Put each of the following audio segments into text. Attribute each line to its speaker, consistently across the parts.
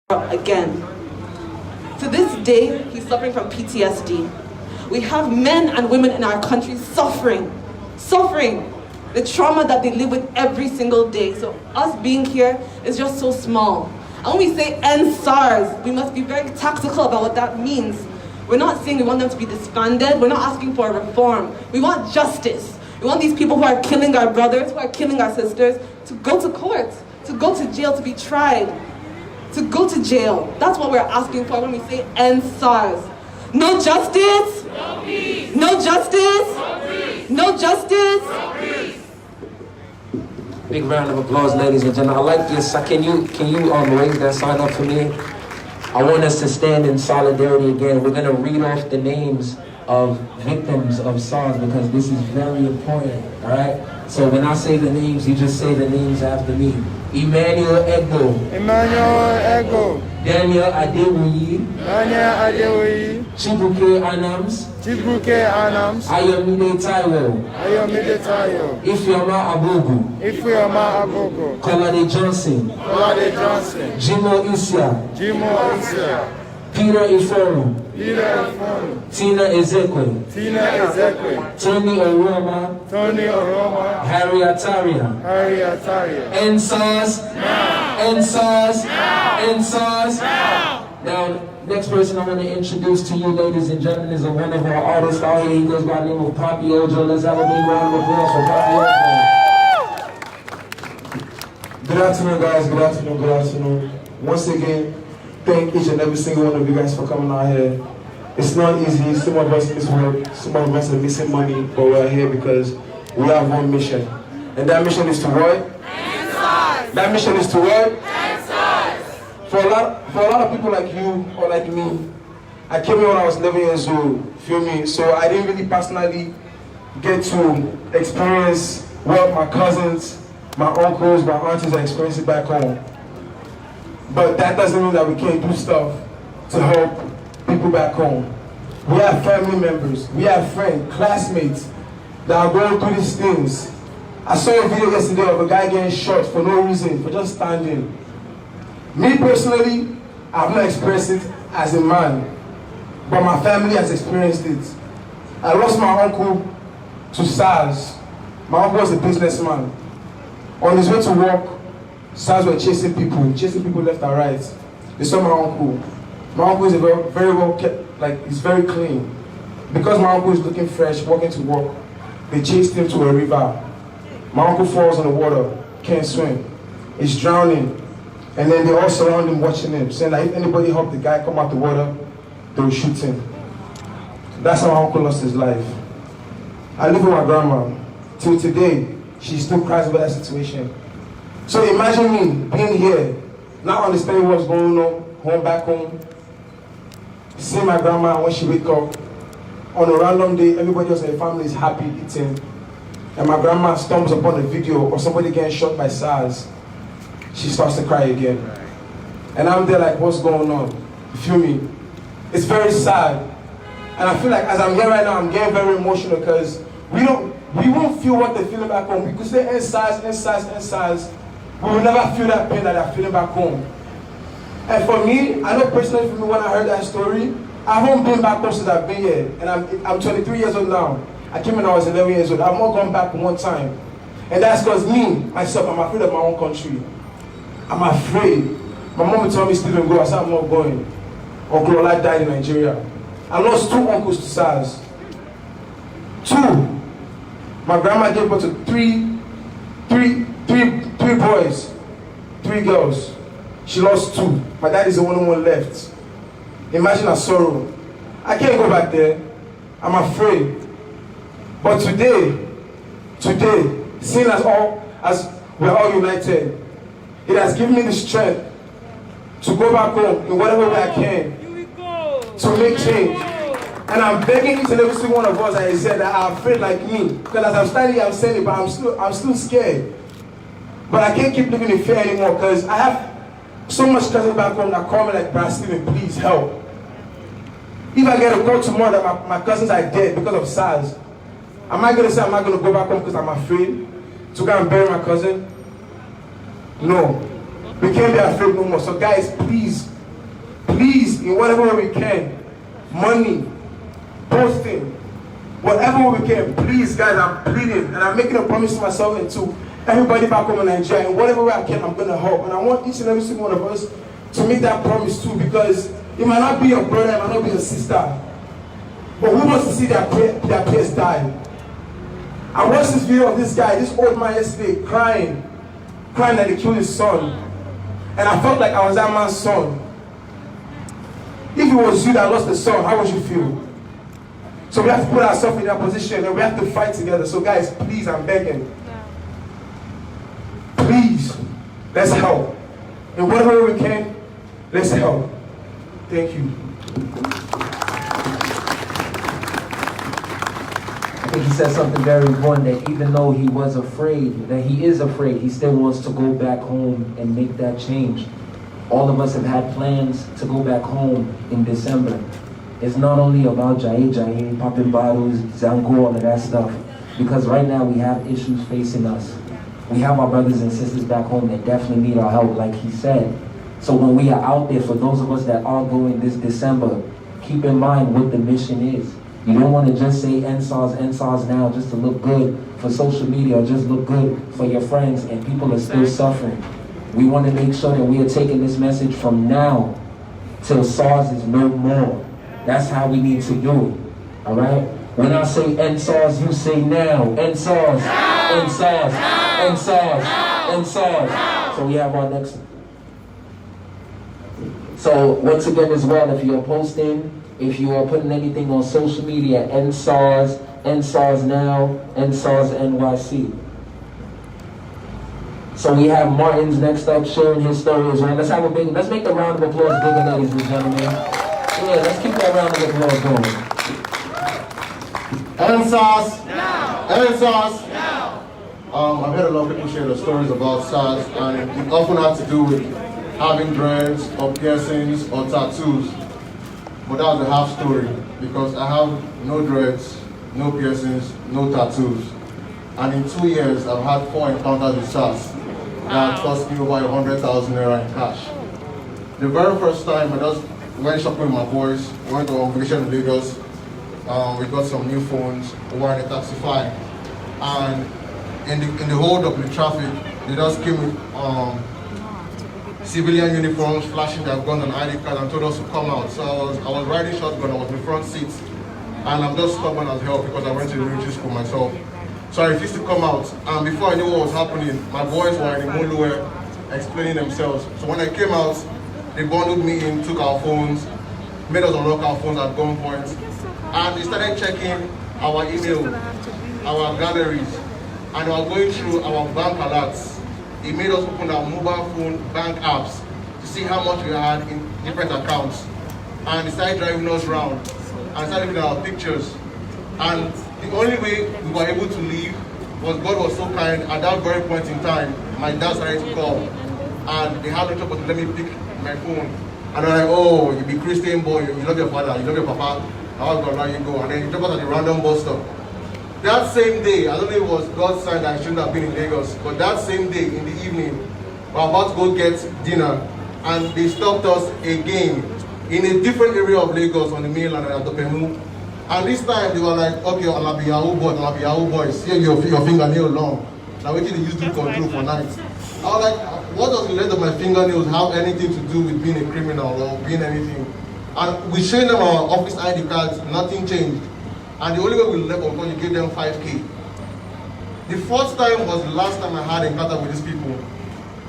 Speaker 1: again. To this day, he's suffering from PTSD. We have men and women in our country suffering the trauma that they live with every single day. So us being here is just so small. And when we say end SARS, we must be very tactical about what that means. We're not saying we want them to be disbanded. We're not asking for a reform. We want justice. We want these people who are killing our brothers, who are killing our sisters, to go to court, to go to jail, to be tried, to go to jail. That's what we're asking for when we say end SARS. No justice?
Speaker 2: No peace.
Speaker 1: No justice?
Speaker 2: No peace.
Speaker 1: No justice?
Speaker 2: No peace.
Speaker 3: Big round of applause, ladies and gentlemen. I like this. Can you raise that sign up for me? I want us to stand in solidarity again. We're going to read off the names of victims of SARS because this is very important, all right? So when I say the names, you just say the names after me. Emmanuel Egbo.
Speaker 4: Emmanuel Egbo.
Speaker 3: Daniel Adewoyi.
Speaker 4: Daniel Adewoyi.
Speaker 3: Chibuke Anams.
Speaker 4: Chibuke Anams.
Speaker 3: Ayomide Taiwo.
Speaker 4: Ayomide Taiwo.
Speaker 3: Ifeoma Abogu.
Speaker 4: Ifeoma Abogo.
Speaker 3: Kolade Johnson.
Speaker 4: Kolade Johnson.
Speaker 3: Jimo Isia.
Speaker 4: Jimo Isia.
Speaker 3: Peter Iforu.
Speaker 4: Peter Iforu.
Speaker 3: Tina Ezekwe.
Speaker 4: Tina Ezekwe.
Speaker 3: Tony Oroma.
Speaker 4: Tony Oroma.
Speaker 3: Harry Ataria.
Speaker 4: Harry Ataria.
Speaker 3: End SARS.
Speaker 2: Now.
Speaker 3: End SARS.
Speaker 2: Now.
Speaker 3: End SARS.
Speaker 2: Now.
Speaker 3: Now, next person I want to introduce to you, ladies and gentlemen, is one of our artists out here. He goes by the name of Papi Ojo. Let's have a big round of applause for Papi Ojo.
Speaker 5: Good afternoon, guys. Good afternoon. Good afternoon. Once again, thank each and every single one of you guys for coming out here. It's not easy. Some of us miss work. Some of us are missing money, but we're here because we have one mission. And that mission is to what?
Speaker 2: End SARS.
Speaker 5: That mission is to what?
Speaker 2: End SARS.
Speaker 5: For a lot of people like you or like me, I came here when I was 11 years old, feel me? So I didn't really personally get to experience what my cousins, my uncles, my aunties are experiencing back home. But that doesn't mean that we can't do stuff to help people back home. We have family members, we have friends, classmates that are going through these things. I saw a video yesterday of a guy getting shot for no reason, for just standing. Me personally, I've not experienced it as a man, but my family has experienced it. I lost my uncle to SARS. My uncle was a businessman. On his way to work, SARS were chasing people left and right. They saw my uncle. My uncle is very well kept, like he's very clean. Because my uncle is looking fresh, walking to work, they chased him to a river. My uncle falls in the water, can't swim. He's drowning. And then they all surround him, watching him, saying that if anybody help the guy come out the water, they will shoot him. That's how my uncle lost his life. I live with my grandma. Till today, she still cries over that situation. So imagine me being here, not understanding what's going on, back home, seeing my grandma when she wake up, on a random day, everybody else in the family is happy eating, and my grandma stumbles upon a video of somebody getting shot by SARS. She starts to cry again. And I'm there like, what's going on? You feel me? It's very sad. And I feel like as I'm here right now, I'm getting very emotional because we won't feel what they're feeling back home. We could say end SARS, end SARS, end SARS. We will never feel that pain that they're feeling back home. And for me, I know personally for me when I heard that story, I haven't been back home since I've been here. And I'm 23 years old now. I came when I was 11 years old. I've not gone back one time. And that's because me, myself, I'm afraid of my own country. I'm afraid. My mom would tell me, Stephen, go. I said, I'm not going. Uncle Ola died in Nigeria. I lost 2 uncles to SARS. 2. My grandma gave birth to three boys, 3 girls. She lost 2. My dad is the only one left. Imagine her sorrow. I can't go back there. I'm afraid. But today, seeing as we're all united, it has given me the strength to go back home in whatever way I can to make change. And I'm begging each and every single one of us, as I said, that are afraid like me. Because as I'm standing here, I'm saying it, but I'm still scared. But I can't keep living in fear anymore because I have so much cousins back home that call me like, Brad Stephen, please help. If I get a call tomorrow that my cousins are dead because of SARS, am I going to say I'm not going to go back home because I'm afraid to go and bury my cousin? No. We can't be afraid no more. So guys, please please, in whatever way we can, money, posting, whatever we can, please, guys, I'm pleading, and I'm making a promise to myself and to everybody back home in Nigeria, in whatever way I can, I'm gonna help. And I want each and every single one of us to make that promise too, because it might not be your brother, it might not be your sister, but who wants to see their peers die? I watched this video of this guy, this old man yesterday, crying that they killed his son. And I felt like I was that man's son. If it was you that lost the son, how would you feel? So we have to put ourselves in that position and we have to fight together. So guys, please, I'm begging. Please, let's help. And whatever we can, let's help. Thank you.
Speaker 3: I think he said something very important, that even though he was afraid, that he is afraid, he still wants to go back home and make that change. All of us have had plans to go back home in December. It's not only about Jaye, popping bottles, Zango, all of that stuff. Because right now we have issues facing us. We have our brothers and sisters back home that definitely need our help, like he said. So when we are out there, for those of us that are going this December, keep in mind what the mission is. You don't want to just say NSARS now just to look good for social media or just look good for your friends, and people are still suffering. We want to make sure that we are taking this message from now till SARS is no more. That's how we need to do it. All right? When I say NSARS, you say now. NSARS, NSARS, NSARS, NSARS. So we have our next one. So once again as well, if you're posting, if you are putting anything on social media, NSARS, NSARS now, NSARS NYC. So we have Martin's next up sharing his story as well. Let's make a round of applause bigger, ladies and gentlemen. Yeah, let's keep that round of applause going.
Speaker 4: NSARS. NSARS. I've heard a lot of people share their stories about SARS, and it often has to do with having dreads or piercings or tattoos. But that's a half story, because I have no dreads, no piercings, no tattoos. And in 2 years, I've had 4 encounters with SARS that cost me over 100,000 naira in cash. The very first time, I just went shopping with my boys, went on vacation in Lagos. We got some new phones, we were in a Taxify. And in the hold up in the traffic, they just came with civilian uniforms, flashing their gun and ID card, and told us to come out. So I was riding shotgun, I was in the front seat, and I'm just stubborn as hell because I went to the military school myself. So I refused to come out, and before I knew what was happening, my boys were in the Moluwe explaining themselves. So when I came out, they bundled me in, took our phones, made us unlock our phones at gunpoint, and they started checking our email, our galleries, and they were going through our bank alerts. It made us open our mobile phone bank apps to see how much we had in different accounts. And they started driving us around and started looking at our pictures. And the only way we were able to leave was God was so kind. At that very point in time, my dad started to call. And they had no choice but to let me pick my phone. And they're like, oh, you be Christian boy, you love your father, you love your papa, how God let you go. And then you drop out at the random bus stop. That same day, I don't know if it was God's sign that I shouldn't have been in Lagos, but that same day in the evening, we were about to go get dinner, and they stopped us again in a different area of Lagos on the mainland at Dopemu. And this time they were like, okay, I'll be Yahoo boy, see your fingernail long. Now we can use the control for night. I was like, what does the length of my fingernails have anything to do with being a criminal or being anything? And we showed them our office ID cards, nothing changed. And the only way we left was when you gave them 5K. The first time was the last time I had encounter with these people.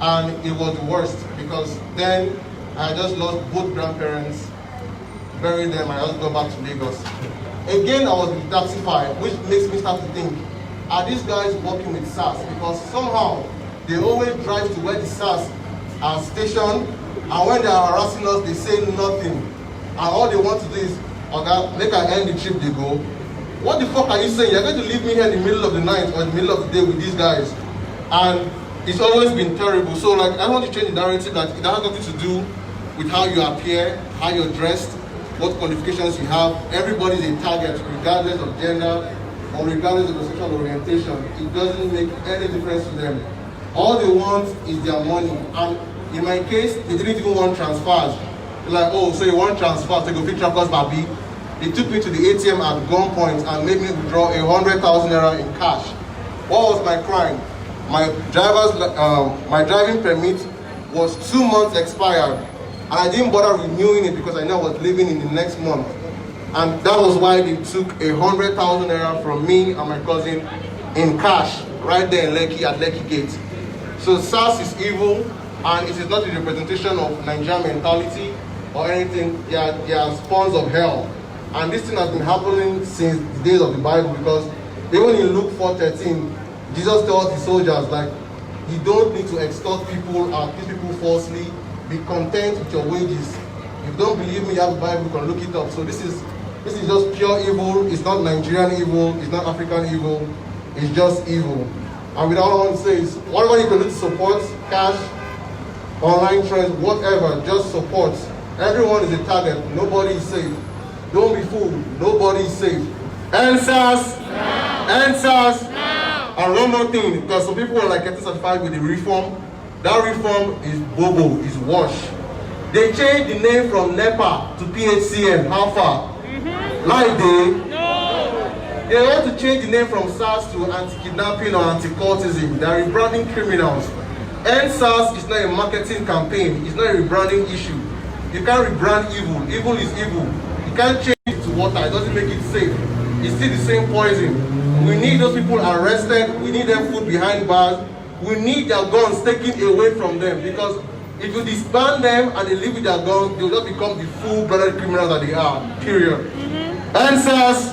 Speaker 4: And it was the worst, because then I just lost both grandparents, buried them, and I just got back to Lagos. Again, I was in Taxify, which makes me start to think, are these guys working with SARS? Because somehow, they always drive to where the SARS are stationed, and when they are harassing us, they say nothing. And all they want to do is, okay, make I end the trip, they go. What the fuck are you saying? You're going to leave me here in the middle of the night or in the middle of the day with these guys. And it's always been terrible. So like, I want to change the narrative that it has nothing to do with how you appear, how you're dressed, what qualifications you have. Everybody's a target, regardless of gender or regardless of the sexual orientation. It doesn't make any difference to them. All they want is their money. And in my case, they didn't even want transfers. like, oh, so you want transfer to go fit Trackers Babi? They took me to the ATM at gunpoint and made me withdraw 100,000 naira in cash. What was my crime? My driving permit was 2 months expired, and I didn't bother renewing it because I knew I was leaving in the next month. And that was why they took 100,000 naira from me and my cousin in cash, right there in Lekki at Lekki Gate. So SARS is evil, and it is not a representation of Nigerian mentality or anything. They are spawns of hell. And this thing has been happening since the days of the Bible, because even in Luke 4:13, Jesus tells the soldiers, like, you don't need to extort people or kill people falsely. Be content with your wages. If you don't believe me, you have the Bible, you can look it up. So this is just pure evil. It's not Nigerian evil. It's not African evil. It's just evil. And with all I want to say is, whatever you can do to support, cash, online trends, whatever, just support. Everyone is a target. Nobody is safe. Don't be fooled. Nobody is safe. Answers. Answers. And one more thing, because some people are like getting satisfied with the reform. That reform is bobo, is wash. They changed the name from NEPA to PHCN. How far? Like they? No. They want to change the name from SARS to anti-kidnapping or anti-cultism. They are rebranding criminals. NSARS is not a marketing campaign. It's not a rebranding issue. You can't rebrand evil. Evil is evil. You can't change it to water. It doesn't make it safe. It's still the same poison. We need those people arrested. We need them put behind bars. We need their guns taken away from them, because if you disband them and they live with their guns, they'll just become the full-blooded criminals that they are. Period. Answers.